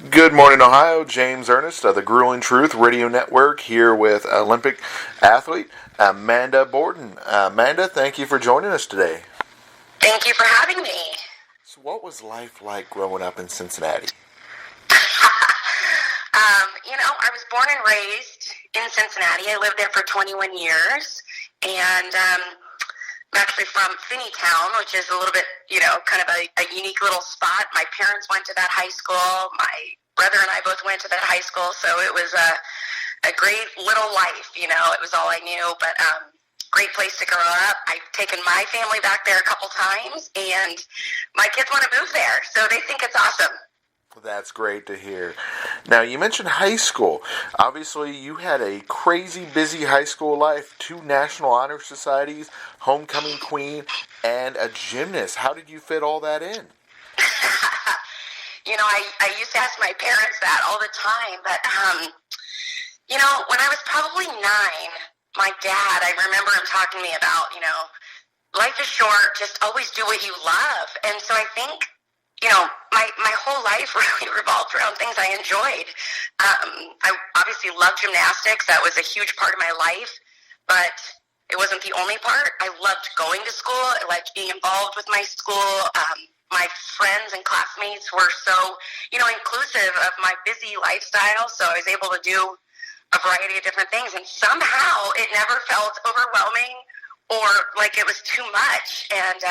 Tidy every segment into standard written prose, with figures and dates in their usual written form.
Good morning, Ohio. James Ernest of the Grueling Truth Radio Network here with Olympic athlete Amanda Borden. Amanda, thank you for joining us today. Thank you for having me. So, what was life like growing up in Cincinnati? I was born and raised in Cincinnati. I lived there for 21 years, and I'm actually from Finneytown, which is a little bit, kind of a unique little spot. My parents went to that high school. My brother and I both went to that high school, so it was a great little life. It was all I knew, but great place to grow up. I've taken my family back there a couple times, and my kids want to move there, so they think it's awesome. That's great to hear. Now, you mentioned high school. Obviously, you had a crazy busy high school life, 2 National Honor Societies, homecoming queen, and a gymnast. How did you fit all that in? I used to ask my parents that all the time, but, when I was probably 9, my dad, I remember him talking to me about, life is short, just always do what you love. And so I think, my whole life really revolved around things I enjoyed. I obviously loved gymnastics. That was a huge part of my life, but it wasn't the only part. I loved going to school. I liked being involved with my school. My friends and classmates were so, inclusive of my busy lifestyle, so I was able to do a variety of different things, and somehow it never felt overwhelming or like it was too much. And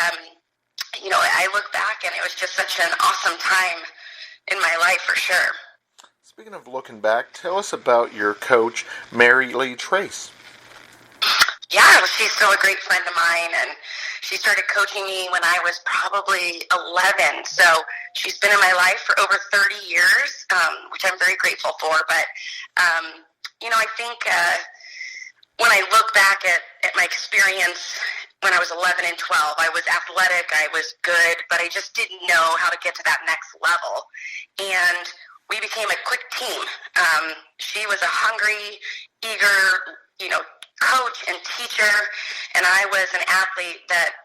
I look back and it was just such an awesome time in my life for sure. Speaking of looking back, tell us about your coach, Mary Lee Trace. Yeah, she's still a great friend of mine, and she started coaching me when I was probably 11. So she's been in my life for over 30 years, which I'm very grateful for. But, I think when I look back at my experience when I was 11 and 12, I was athletic, I was good, but I just didn't know how to get to that next level. And we became a quick team. She was a hungry, eager, coach and teacher, and I was an athlete that,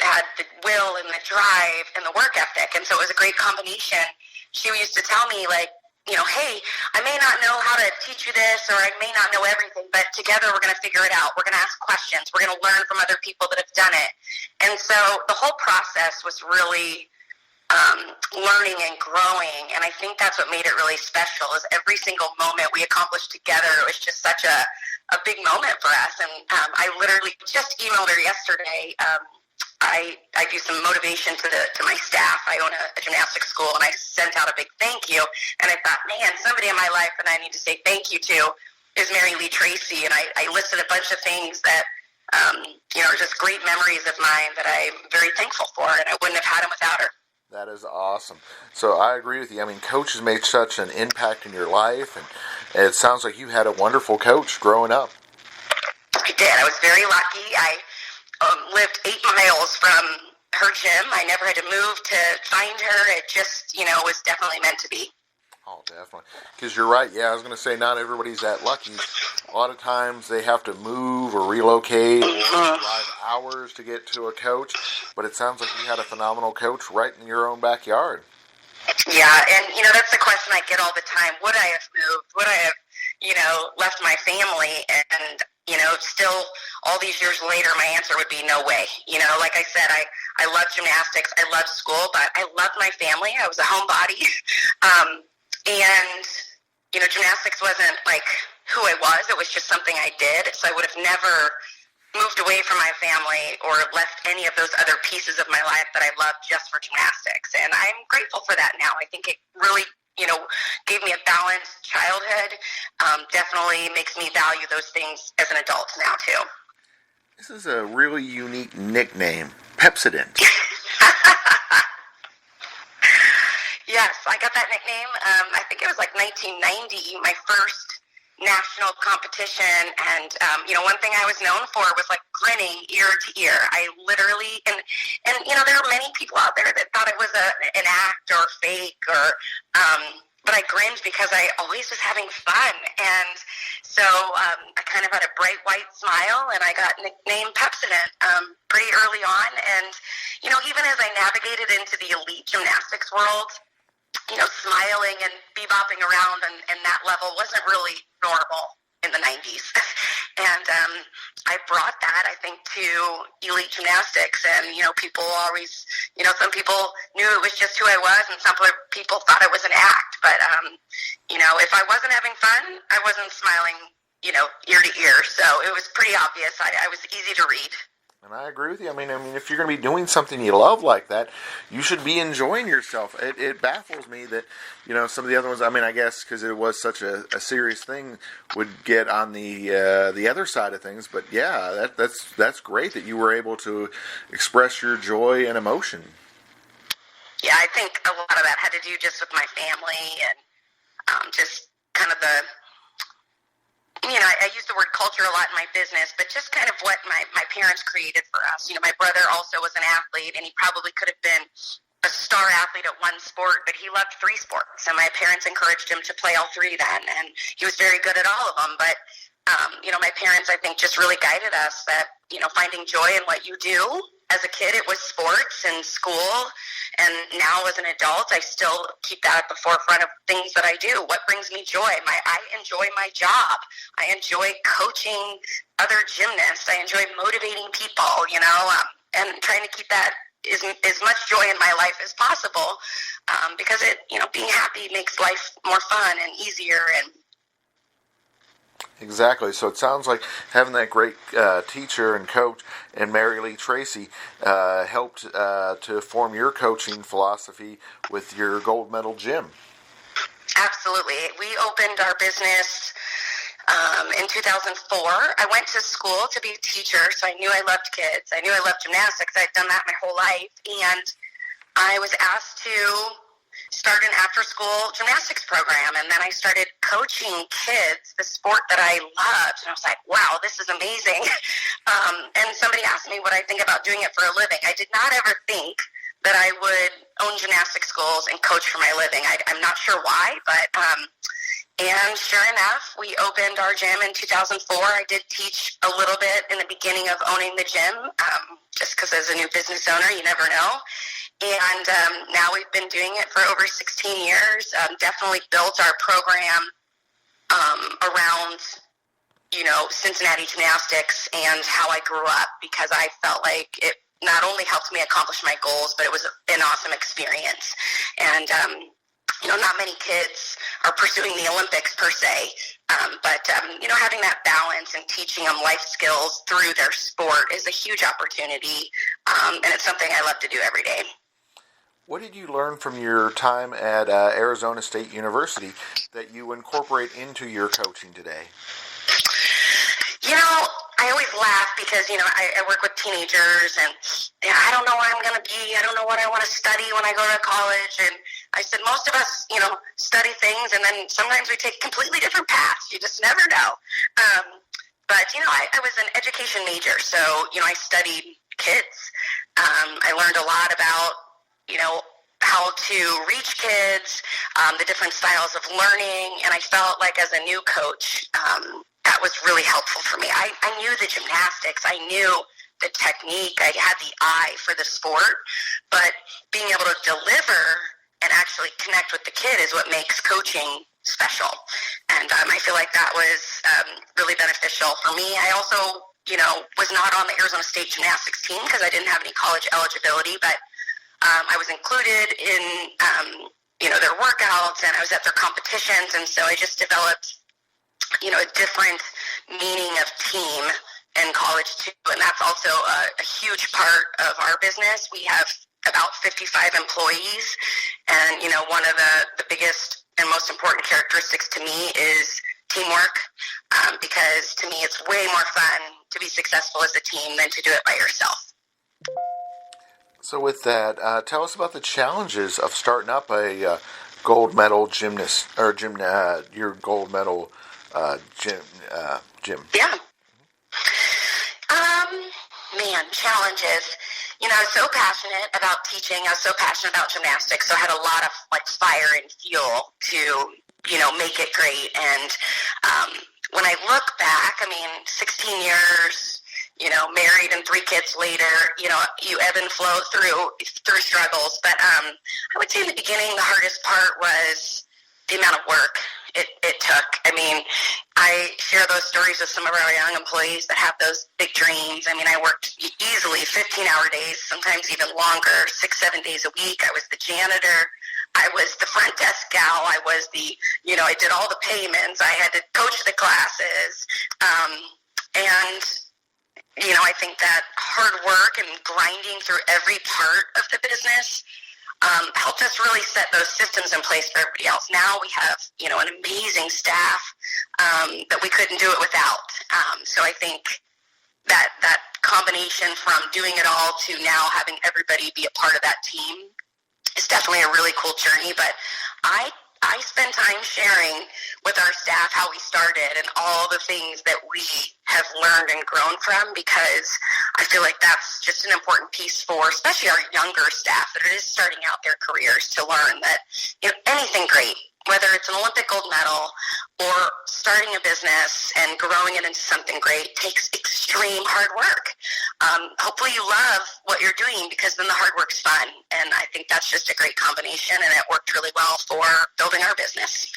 had the will and the drive and the work ethic. And so it was a great combination. She used to tell me, like, hey, I may not know how to teach you this, or I may not know everything, but together we're going to figure it out. We're going to ask questions. We're going to learn from other people that have done it. And so the whole process was really learning and growing, and I think that's what made it really special, is every single moment we accomplished together. It was just such a big moment for us. And I literally just emailed her yesterday. I do some motivation to my staff. I own a gymnastics school, and I sent out a big thank you. And I thought, man, somebody in my life that I need to say thank you to is Mary Lee Tracy. And I listed a bunch of things that, are just great memories of mine that I'm very thankful for, and I wouldn't have had them without her. That is awesome. So I agree with you. I mean, coach has made such an impact in your life, and it sounds like you had a wonderful coach growing up. I did. I was very lucky. I lived 8 miles from her gym. I never had to move to find her. It just, was definitely meant to be. Oh, definitely. Because you're right. Yeah, I was going to say not everybody's that lucky. A lot of times they have to move or relocate or drive hours to get to a coach. But it sounds like you had a phenomenal coach right in your own backyard. Yeah, and, that's the question I get all the time. Would I have moved? Would I have, left my family? And, still all these years later, my answer would be no way. Like I said, I loved gymnastics. I loved school, but I loved my family. I was a homebody. And, gymnastics wasn't like who I was. It was just something I did. So I would have never moved away from my family or left any of those other pieces of my life that I loved just for gymnastics. And I'm grateful for that now. I think it really, gave me a balanced childhood. Definitely makes me value those things as an adult now, too. This is a really unique nickname, Pepsodent. Yes, I got that nickname. I think it was like 1990, my first national competition. And, one thing I was known for was like grinning ear to ear. I literally, and there are many people out there that thought it was an act or fake but I grinned because I always was having fun. And so I kind of had a bright white smile, and I got nicknamed Pepsodent pretty early on. And, even as I navigated into the elite gymnastics world, smiling and bebopping around and that level wasn't really normal in the 90s. And I brought that, I think, to elite gymnastics. And, people always, some people knew it was just who I was, and some people thought it was an act. But, if I wasn't having fun, I wasn't smiling, ear to ear. So it was pretty obvious. I was easy to read. And I agree with you. I mean, if you're going to be doing something you love like that, you should be enjoying yourself. It baffles me that, some of the other ones, I guess because it was such a serious thing, would get on the other side of things. But yeah, that's great that you were able to express your joy and emotion. Yeah, I think a lot of that had to do just with my family and just kind of the... I use the word culture a lot in my business, but just kind of what my parents created for us. My brother also was an athlete, and he probably could have been a star athlete at one sport, but he loved 3 sports, and my parents encouraged him to play all 3 then, and he was very good at all of them. But, my parents, I think, just really guided us that, finding joy in what you do. As a kid, it was sports and school, and now as an adult, I still keep that at the forefront of things that I do. What brings me joy? I enjoy my job. I enjoy coaching other gymnasts. I enjoy motivating people, and trying to keep that as much joy in my life as possible, because being happy makes life more fun and easier. And exactly. So it sounds like having that great teacher and coach and Mary Lee Tracy helped to form your coaching philosophy with your gold medal gym. Absolutely. We opened our business in 2004. I went to school to be a teacher, so I knew I loved kids. I knew I loved gymnastics. I'd done that my whole life. And I was asked to start an after-school gymnastics program, and then I started coaching kids, the sport that I loved, and I was like, wow, this is amazing. And somebody asked me what I think about doing it for a living. I did not ever think that I would own gymnastics schools and coach for my living. I'm not sure why, but and sure enough, we opened our gym in 2004. I did teach a little bit in the beginning of owning the gym, just because as a new business owner, you never know. And now we've been doing it for over 16 years. Definitely built our program around, Cincinnati gymnastics and how I grew up, because I felt like it not only helped me accomplish my goals, but it was an awesome experience. And, not many kids are pursuing the Olympics per se, but having that balance and teaching them life skills through their sport is a huge opportunity, and it's something I love to do every day. What did you learn from your time at Arizona State University that you incorporate into your coaching today? I always laugh because, I work with teenagers, and I don't know where I'm going to be. I don't know what I want to study when I go to college. And I said, most of us, study things, and then sometimes we take completely different paths. You just never know. But, I was an education major, so, I studied kids. I learned a lot about, how to reach kids, the different styles of learning, and I felt like as a new coach, that was really helpful for me. I knew the gymnastics, I knew the technique, I had the eye for the sport, but being able to deliver and actually connect with the kid is what makes coaching special. And I feel like that was really beneficial for me. I also, was not on the Arizona State gymnastics team because I didn't have any college eligibility, but I was included in, their workouts, and I was at their competitions, and so I just developed, a different meaning of team in college too, and that's also a huge part of our business. We have about 55 employees, and, one of the biggest and most important characteristics to me is teamwork, because to me it's way more fun to be successful as a team than to do it by yourself. So with that, tell us about the challenges of starting up a gold medal gymnast, or your gold medal gym. Yeah. Challenges. I was so passionate about teaching. I was so passionate about gymnastics, so I had a lot of fire and fuel to, make it great. And when I look back, 16 years, married and 3 kids later, you ebb and flow through struggles. But I would say in the beginning, the hardest part was the amount of work it took. I mean, I share those stories with some of our young employees that have those big dreams. I mean, I worked easily 15-hour days, sometimes even longer, 6-7 days a week. I was the janitor. I was the front desk gal. I was I did all the payments. I had to coach the classes. And I think that hard work and grinding through every part of the business helped us really set those systems in place for everybody else. Now we have, an amazing staff that we couldn't do it without. So I think that combination from doing it all to now having everybody be a part of that team is definitely a really cool journey. But I spend time sharing with our staff how we started and all the things that we have learned and grown from, because I feel like that's just an important piece for especially our younger staff that are just starting out their careers, to learn that anything great, whether it's an Olympic gold medal or starting a business and growing it into something great, takes extreme hard work. Hopefully you love what you're doing, because then the hard work's fun. And I think that's just a great combination, and it worked really well for building our business.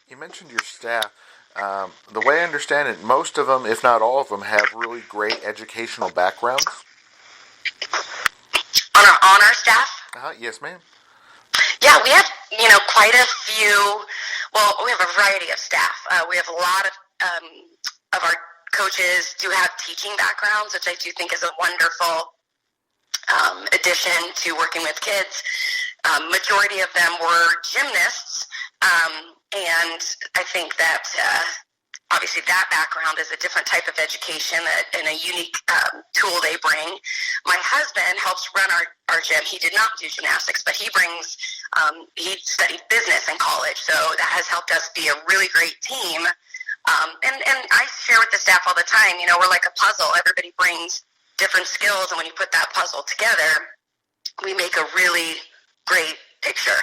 You mentioned your staff. The way I understand it, most of them, if not all of them, have really great educational backgrounds. On our staff? Yes, ma'am. Yeah, we have, quite a few. Well, we have a variety of staff. We have a lot of our coaches do have teaching backgrounds, which I do think is a wonderful addition to working with kids. Majority of them were gymnasts, and I think that obviously that background is a different type of education and a unique tool they bring. My husband helps run our gym. He did not do gymnastics, but he studied business in college, so that has helped us be a really great team. And I share with the staff all the time, we're like a puzzle. Everybody brings different skills, and when you put that puzzle together, we make a really great picture.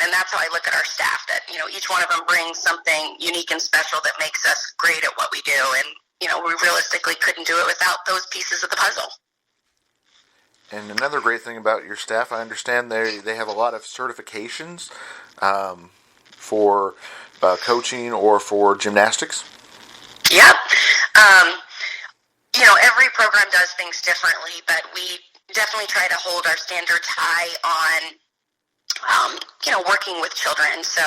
And that's how I look at our staff, that, each one of them brings something unique and special that makes us great at what we do. And, we realistically couldn't do it without those pieces of the puzzle. And another great thing about your staff, I understand they have a lot of certifications for coaching or for gymnastics. Yep. Every program does things differently, but we definitely try to hold our standards high on working with children. So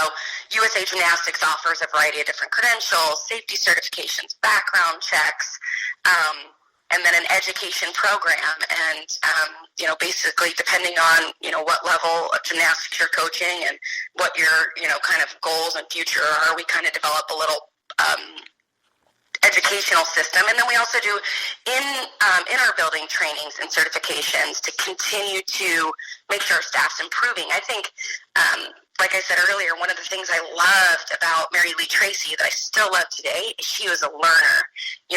USA Gymnastics offers a variety of different credentials, safety certifications, background checks, and then an education program. And, basically depending on, what level of gymnastics you're coaching and what your, kind of goals and future are, we kind of develop a little educational system. And then we also do in our building trainings and certifications to continue to make sure our staff's improving. I think, like I said earlier, one of the things I loved about Mary Lee Tracy that I still love today is she was a learner.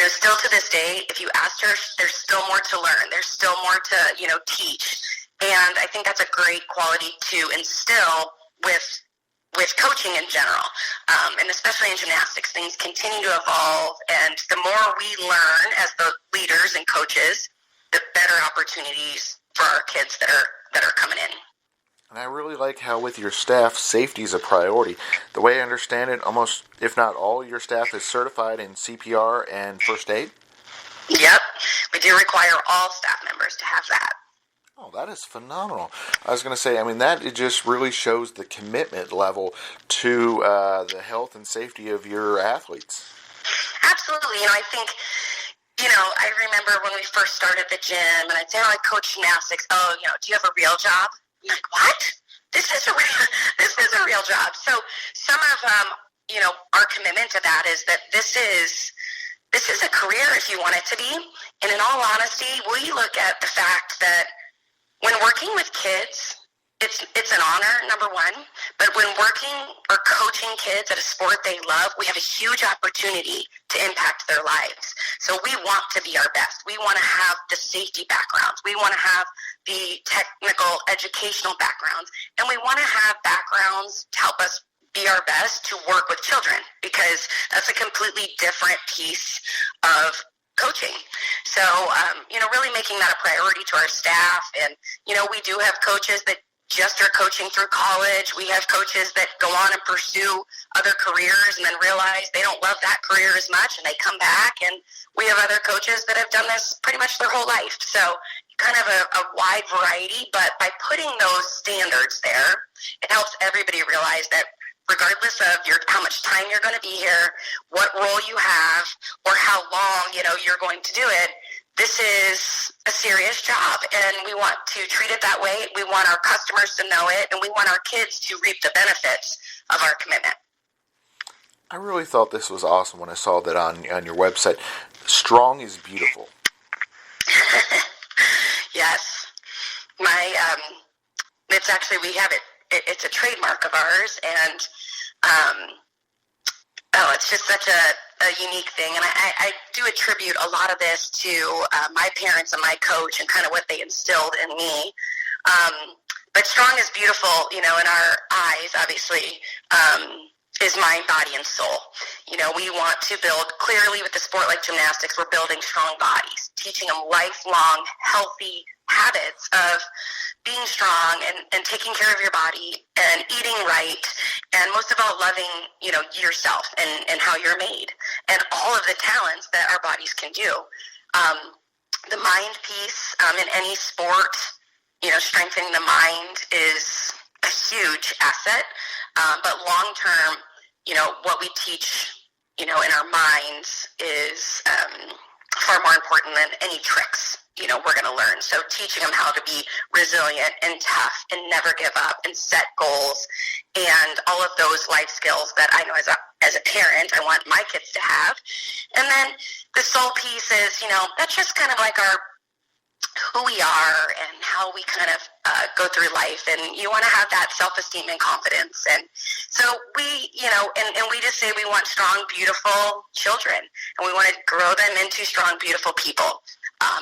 Still to this day, if you asked her, there's still more to learn. There's still more to, teach. And I think that's a great quality to instill with coaching in general, and especially in gymnastics. Things continue to evolve, and the more we learn as the leaders and coaches, the better opportunities for our kids that are coming in. And I really like how with your staff, safety is a priority. The way I understand it, almost, if not all, your staff is certified in CPR and first aid? Yep. We do require all staff members to have that. Oh, that is phenomenal. I was going to say, that it just really shows the commitment level to the health and safety of your athletes. Absolutely. I think, I remember when we first started the gym, and I'd say, I coach gymnastics. Oh, do you have a real job? I'm like, what? This is a real job. So some of, our commitment to that is that this is a career if you want it to be. And in all honesty, we look at the fact that when working with kids, it's an honor, number one, but when working or coaching kids at a sport they love, we have a huge opportunity to impact their lives. So we want to be our best. We want to have the safety backgrounds. We want to have the technical educational backgrounds, and we want to have backgrounds to help us be our best to work with children, because that's a completely different piece of coaching. So, really making that a priority to our staff. And, we do have coaches that just are coaching through college. We have coaches that go on and pursue other careers and then realize they don't love that career as much and they come back. And we have other coaches that have done this pretty much their whole life. So kind of a wide variety, but by putting those standards there, it helps everybody realize that regardless of how much time you're going to be here, what role you have, or how long, you're going to do it, this is a serious job, and we want to treat it that way. We want our customers to know it, and we want our kids to reap the benefits of our commitment. I really thought this was awesome when I saw that on your website. Strong is beautiful. Yes. It's actually, we have it. It's a trademark of ours, and it's just such a unique thing. And I do attribute a lot of this to my parents and my coach and kind of what they instilled in me. But strong is beautiful, in our eyes, obviously, is mind, body, and soul. We want to build, clearly with the sport like gymnastics, we're building strong bodies, teaching them lifelong, healthy habits of being strong and taking care of your body and eating right, and most of all, loving, yourself and how you're made and all of the talents that our bodies can do. The mind piece in any sport, strengthening the mind is a huge asset. But long term, what we teach, in our minds is far more important than any tricks, we're going to learn. So teaching them how to be resilient and tough and never give up and set goals and all of those life skills that I know as a parent, I want my kids to have. And then the soul piece is, that's just kind of like who we are and how we kind of go through life, and you want to have that self-esteem and confidence. And so we, and we just say we want strong, beautiful children, and we want to grow them into strong, beautiful people.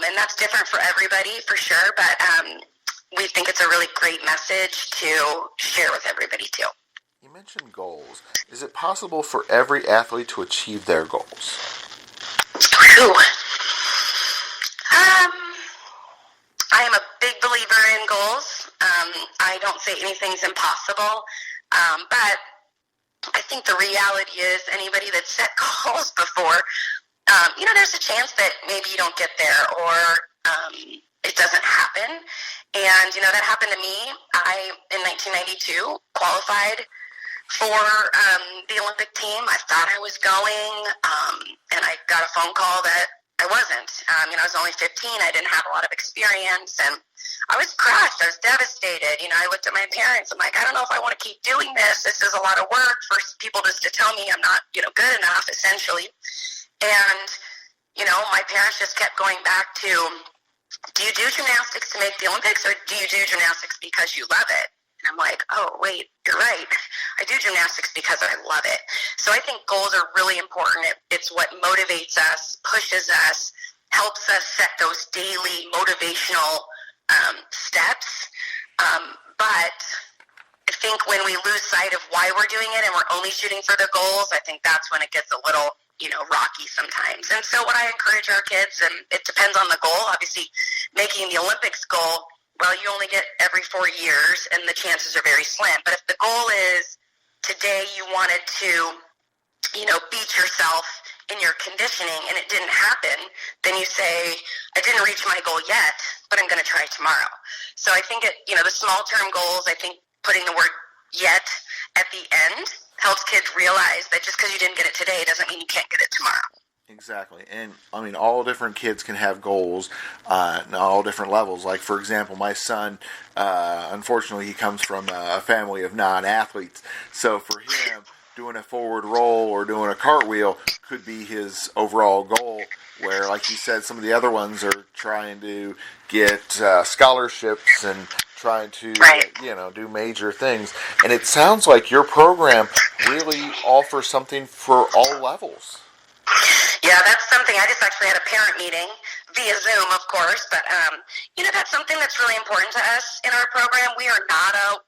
And that's different for everybody, for sure, but we think it's a really great message to share with everybody, too. You mentioned goals. Is it possible for every athlete to achieve their goals? Whew. I am a big believer in goals. I don't say anything's impossible, but I think the reality is anybody that's set goals before, there's a chance that maybe you don't get there or it doesn't happen. And, that happened to me. I, in 1992, qualified for the Olympic team. I thought I was going, and I got a phone call that I wasn't. I was only 15. I didn't have a lot of experience, and I was crushed. I was devastated. I looked at my parents. I'm like, I don't know if I want to keep doing this. This is a lot of work for people just to tell me I'm not, good enough, essentially. And, my parents just kept going back to, do you do gymnastics to make the Olympics, or do you do gymnastics because you love it? And I'm like, oh, wait, you're right. I do gymnastics because I love it. So I think goals are really important. It's what motivates us, pushes us, helps us set those daily motivational steps. But I think when we lose sight of why we're doing it and we're only shooting for the goals, I think that's when it gets a little, rocky sometimes. And so what I encourage our kids, and it depends on the goal, obviously making the Olympics goal, well, you only get every 4 years, and the chances are very slim. But if the goal is today you wanted to, beat yourself in your conditioning and it didn't happen, then you say, I didn't reach my goal yet, but I'm going to try tomorrow. So I think the small-term goals, I think putting the word yet at the end helps kids realize that just because you didn't get it today doesn't mean you can't get it tomorrow. Exactly. And, all different kids can have goals on all different levels. Like, for example, my son, unfortunately, he comes from a family of non-athletes. So for him, doing a forward roll or doing a cartwheel could be his overall goal, where, like you said, some of the other ones are trying to get scholarships and trying to, do major things. And it sounds like your program really offers something for all levels. Yeah, that's something. I just actually had a parent meeting via Zoom, of course, but that's something that's really important to us in our program. We are not a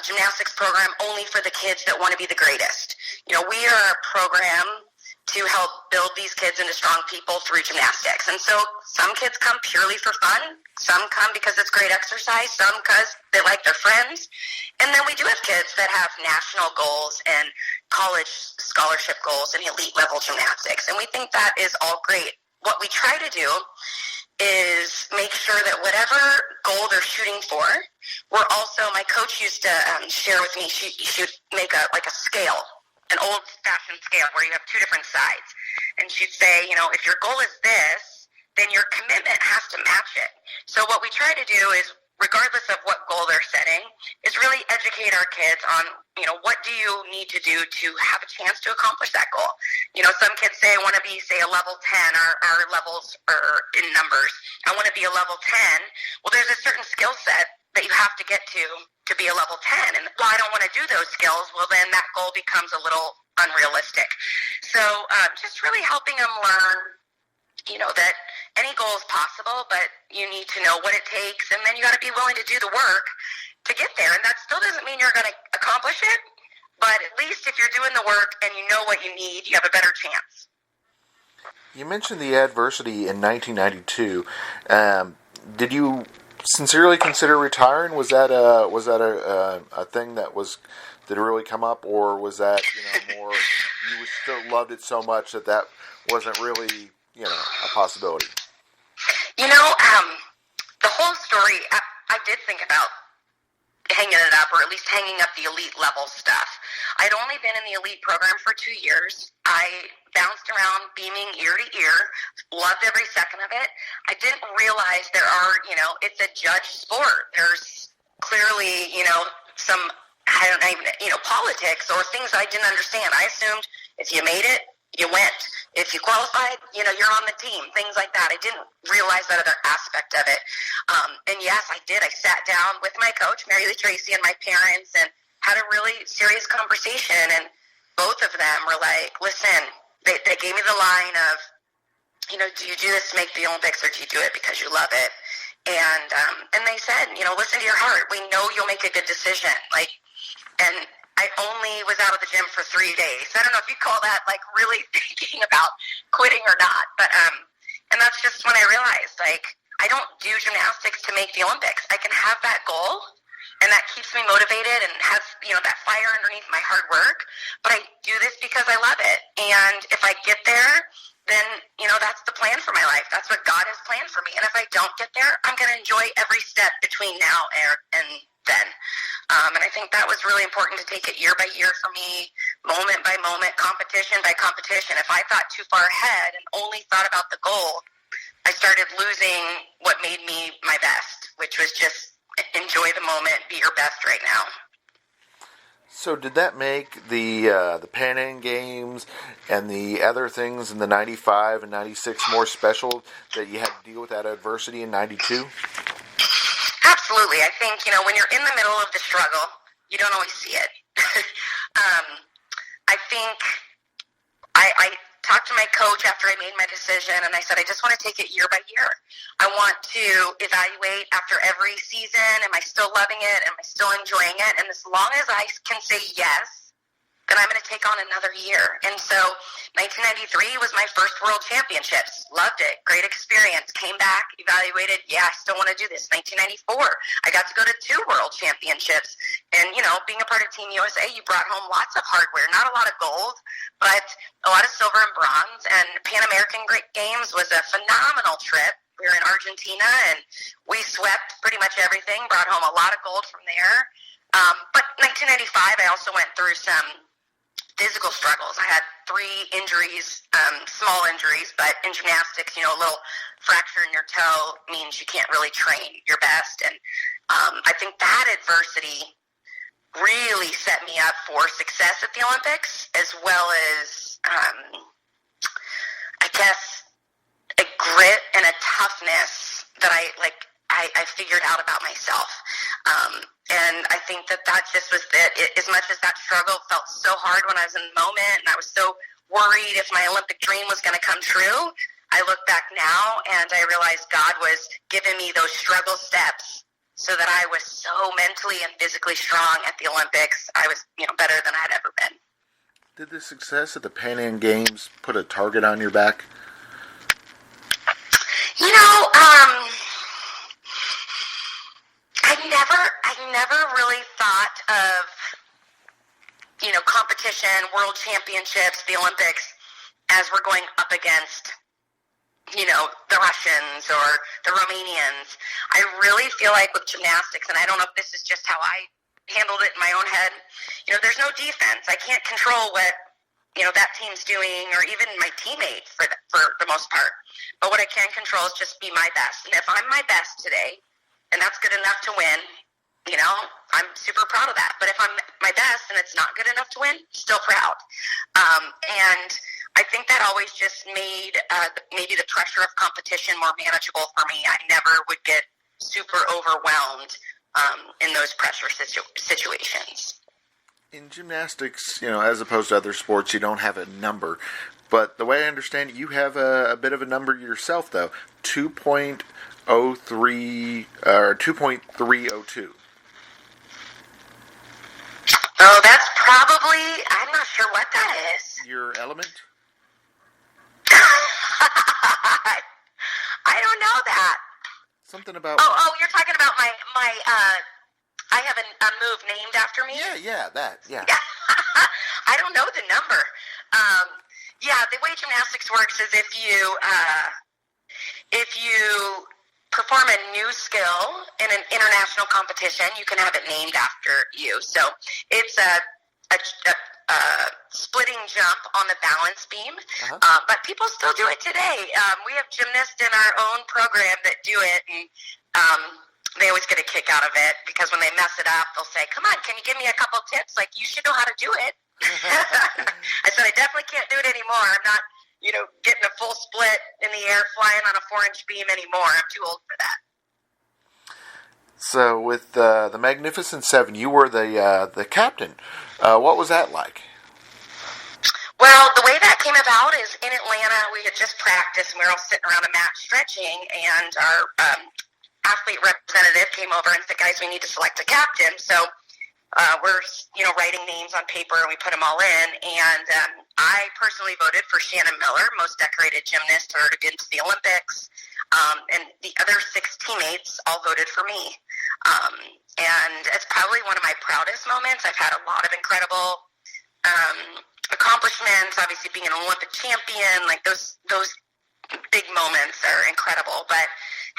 gymnastics program only for the kids that want to be the greatest. We are a program to help build these kids into strong people through gymnastics. And so some kids come purely for fun. Some come because it's great exercise. Some because they like their friends. And then we do have kids that have national goals and college scholarship goals and elite level gymnastics. And we think that is all great. What we try to do is make sure that whatever goal they're shooting for, we're also, my coach used to share with me, she would make a scale, an old-fashioned scale where you have two different sides. And she'd say, if your goal is this, then your commitment has to match it. So what we try to do is, regardless of what goal they're setting, is really educate our kids on, what do you need to do to have a chance to accomplish that goal? Some kids say, I want to be, say, a level 10. Our levels are in numbers. I want to be a level 10. Well, there's a certain skill set that you have to get to be a level 10. And well, I don't want to do those skills. Well, then that goal becomes a little unrealistic. So just really helping them learn, that any goal is possible, but you need to know what it takes, and then you got to be willing to do the work to get there. And that still doesn't mean you're going to accomplish it, but at least if you're doing the work and you know what you need, you have a better chance. You mentioned the adversity in 1992. Did you sincerely consider retiring? Was that a thing that really come up, or was that more you still loved it so much that wasn't really a possibility? The whole story, I did think about hanging it up, or at least hanging up the elite level stuff. I'd only been in the elite program for 2 years. I bounced around beaming ear to ear, loved every second of it. I didn't realize there are, it's a judged sport. There's clearly, some, I don't even, politics or things I didn't understand. I assumed if you made it, you went. If you qualified, you're on the team, things like that. I didn't realize that other aspect of it. And yes, I did. I sat down with my coach, Mary Lee Tracy, and my parents, and had a really serious conversation. And both of them were like, listen, they gave me the line of, do you do this to make the Olympics, or do you do it because you love it? And they said, listen to your heart. We know you'll make a good decision. And I only was out of the gym for 3 days. I don't know if you call that really thinking about quitting or not, but and that's just when I realized I don't do gymnastics to make the Olympics. I can have that goal, and that keeps me motivated and has that fire underneath my hard work. But I do this because I love it, and if I get there, then that's the plan for my life. That's what God has planned for me. And if I don't get there, I'm going to enjoy every step between now and then. And I think that was really important to take it year by year for me, moment by moment, competition by competition. If I thought too far ahead and only thought about the goal, I started losing what made me my best, which was just enjoy the moment, be your best right now. So did that make the Pan Am Games and the other things in the 95 and 96 more special, that you had to deal with that adversity in 92? Absolutely. I think, when you're in the middle of the struggle, you don't always see it. I think I talked to my coach after I made my decision, and I said, I just want to take it year by year. I want to evaluate after every season, am I still loving it? Am I still enjoying it? And as long as I can say yes, then I'm going to take on another year. And so 1993 was my first World Championships. Loved it. Great experience. Came back, evaluated. Yeah, I still want to do this. 1994, I got to go to 2 World Championships. And, being a part of Team USA, you brought home lots of hardware. Not a lot of gold, but a lot of silver and bronze. And Pan American Games was a phenomenal trip. We were in Argentina, and we swept pretty much everything, brought home a lot of gold from there. But 1995, I also went through some physical struggles. I had 3 injuries, small injuries, but in gymnastics, a little fracture in your toe means you can't really train your best. And I think that adversity really set me up for success at the Olympics, as well as, I guess, a grit and a toughness that I figured out about myself. And I think that just was it. As much as that struggle felt so hard when I was in the moment, and I was so worried if my Olympic dream was going to come true, I look back now and I realized God was giving me those struggle steps so that I was so mentally and physically strong at the Olympics. I was, better than I'd ever been. Did the success at the Pan Am Games put a target on your back? You know, I never really thought of, competition, world championships, the Olympics, as we're going up against, the Russians or the Romanians. I really feel like with gymnastics, and I don't know if this is just how I handled it in my own head, there's no defense. I can't control what, that team's doing, or even my teammates for the most part. But what I can control is just be my best. And if I'm my best today, and that's good enough to win, I'm super proud of that. But if I'm my best and it's not good enough to win, still proud. And I think that always just made maybe the pressure of competition more manageable for me. I never would get super overwhelmed in those pressure situations. In gymnastics, as opposed to other sports, you don't have a number. But the way I understand it, you have a bit of a number yourself, though. 2.03 or 2.302. Oh, that's probably, I'm not sure what that is. Your element? I don't know that. Something about... Oh, you're talking about my I have a move named after me? Yeah, that. I don't know the number. The way gymnastics works is if you perform a new skill in an international competition, you can have it named after you. So it's a splitting jump on the balance beam, but people still do it today. We have gymnasts in our own program that do it, and they always get a kick out of it because when they mess it up, they'll say, "Come on, can you give me a couple tips? Like, you should know how to do it." I said, "I definitely can't do it anymore. I'm not, getting a full split in the air flying on a 4-inch beam anymore. I'm too old for that." So with the Magnificent Seven, you were the captain. What was that like? Well, the way that came about is in Atlanta, we had just practiced, and we were all sitting around a mat stretching, and our athlete representative came over and said, "Guys, we need to select a captain." So we're, writing names on paper, and we put them all in. And I personally voted for Shannon Miller, most decorated gymnast, to get into the Olympics. And the other 6 teammates all voted for me. And it's probably one of my proudest moments. I've had a lot of incredible accomplishments, obviously being an Olympic champion, like those big moments are incredible. But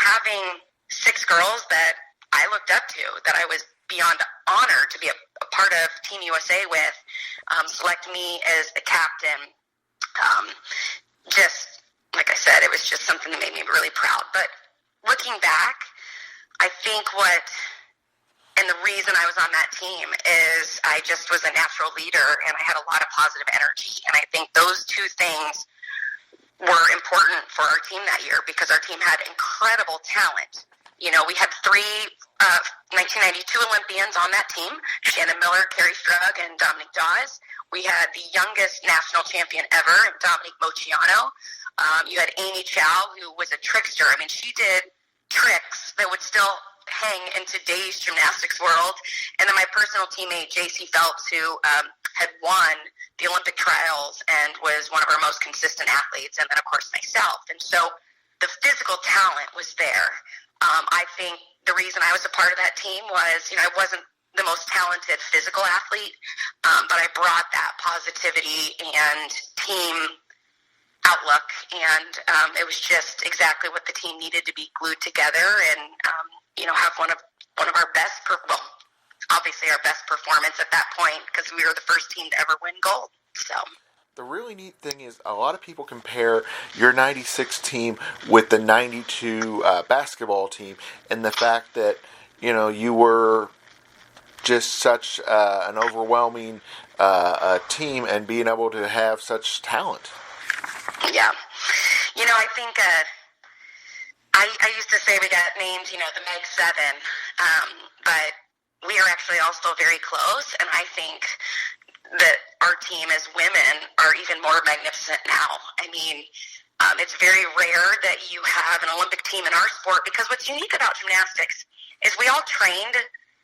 having 6 girls that I looked up to, that I was beyond honored to be a part of Team USA with, select me as a captain. Just, like I said, it was just something that made me really proud. But looking back, I think and the reason I was on that team is I just was a natural leader, and I had a lot of positive energy. And I think those 2 things were important for our team that year because our team had incredible talent. We had 3 1992 Olympians on that team: Shannon Miller, Carrie Strug, and Dominique Dawes. We had the youngest national champion ever, Dominique Moceanu. You had Amy Chow, who was a trickster. I mean, she did tricks that would still hang in today's gymnastics world. And then my personal teammate, JC Phelps, who had won the Olympic trials and was one of our most consistent athletes, and then, of course, myself. And so the physical talent was there. I think the reason I was a part of that team was, I wasn't the most talented physical athlete, but I brought that positivity and team outlook, and it was just exactly what the team needed to be glued together and, have one of our best, obviously our best performance at that point, because we were the first team to ever win gold. So. The really neat thing is a lot of people compare your 96 team with the 92 basketball team, and the fact that, you were just such an overwhelming team and being able to have such talent. Yeah. I think I used to say we got named, the Meg 7, but we are actually all still very close, and I think that our team as women are even more magnificent now. I mean, it's very rare that you have an Olympic team in our sport, because what's unique about gymnastics is we all trained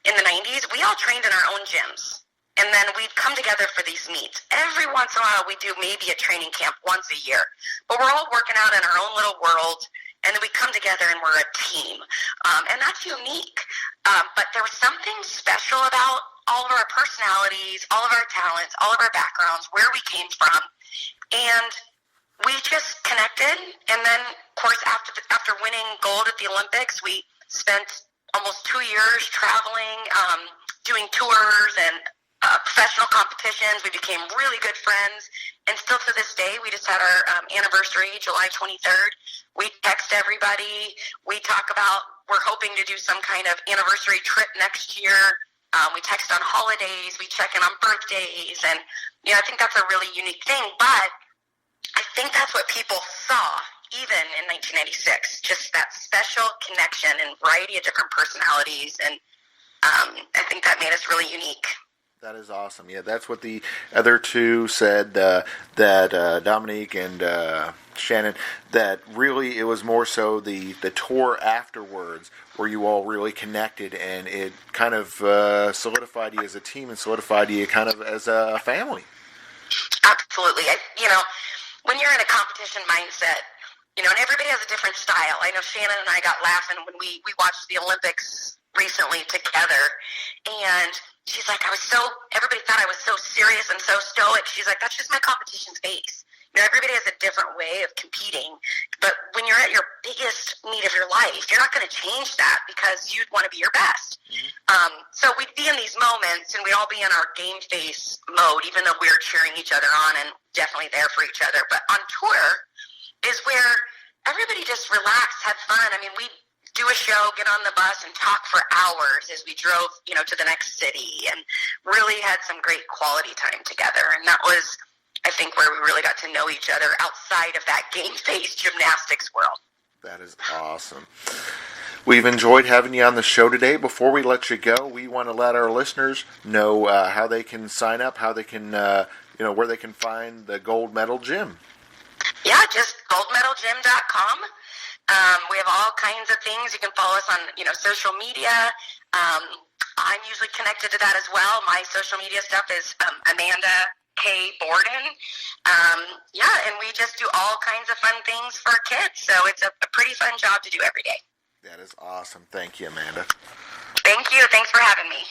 in the 90s. We all trained in our own gyms. And then we'd come together for these meets. Every once in a while, we do maybe a training camp once a year. But we're all working out in our own little world, and then we come together and we're a team. And that's unique. But there was something special about all of our personalities, all of our talents, all of our backgrounds, where we came from. And we just connected. And then, of course, after winning gold at the Olympics, we spent almost 2 years traveling, doing tours and professional competitions. We became really good friends, and still to this day, we just had our anniversary, July 23rd. We text everybody. We talk about we're hoping to do some kind of anniversary trip next year. We text on holidays. We check in on birthdays, and I think that's a really unique thing. But I think that's what people saw even in 1996, just that special connection and variety of different personalities, and I think that made us really unique. That is awesome. Yeah, that's what the other two said, that Dominique and Shannon, that really it was more so the tour afterwards where you all really connected, and it kind of solidified you as a team and solidified you kind of as a family. Absolutely. When you're in a competition mindset, and everybody has a different style. I know Shannon and I got laughing when we watched the Olympics recently together, and she's like, everybody thought I was so serious and so stoic. She's like, that's just my competition face. Everybody has a different way of competing, but when you're at your biggest meet of your life, you're not going to change that because you'd want to be your best. Mm-hmm. So we'd be in these moments, and we'd all be in our game face mode, even though we were cheering each other on and definitely there for each other. But on tour is where everybody just relaxed, had fun. I mean, we'd do a show, get on the bus, and talk for hours as we drove, to the next city, and really had some great quality time together. And that was, I think, where we really got to know each other outside of that game-based gymnastics world. That is awesome. We've enjoyed having you on the show today. Before we let you go, we want to let our listeners know how they can sign up, how they can, where they can find the Gold Medal Gym. Yeah, just goldmedalgym.com. We have all kinds of things. You can follow us on, social media. I'm usually connected to that as well. My social media stuff is Amanda K. Borden. And we just do all kinds of fun things for kids. So it's a pretty fun job to do every day. That is awesome. Thank you, Amanda. Thank you. Thanks for having me.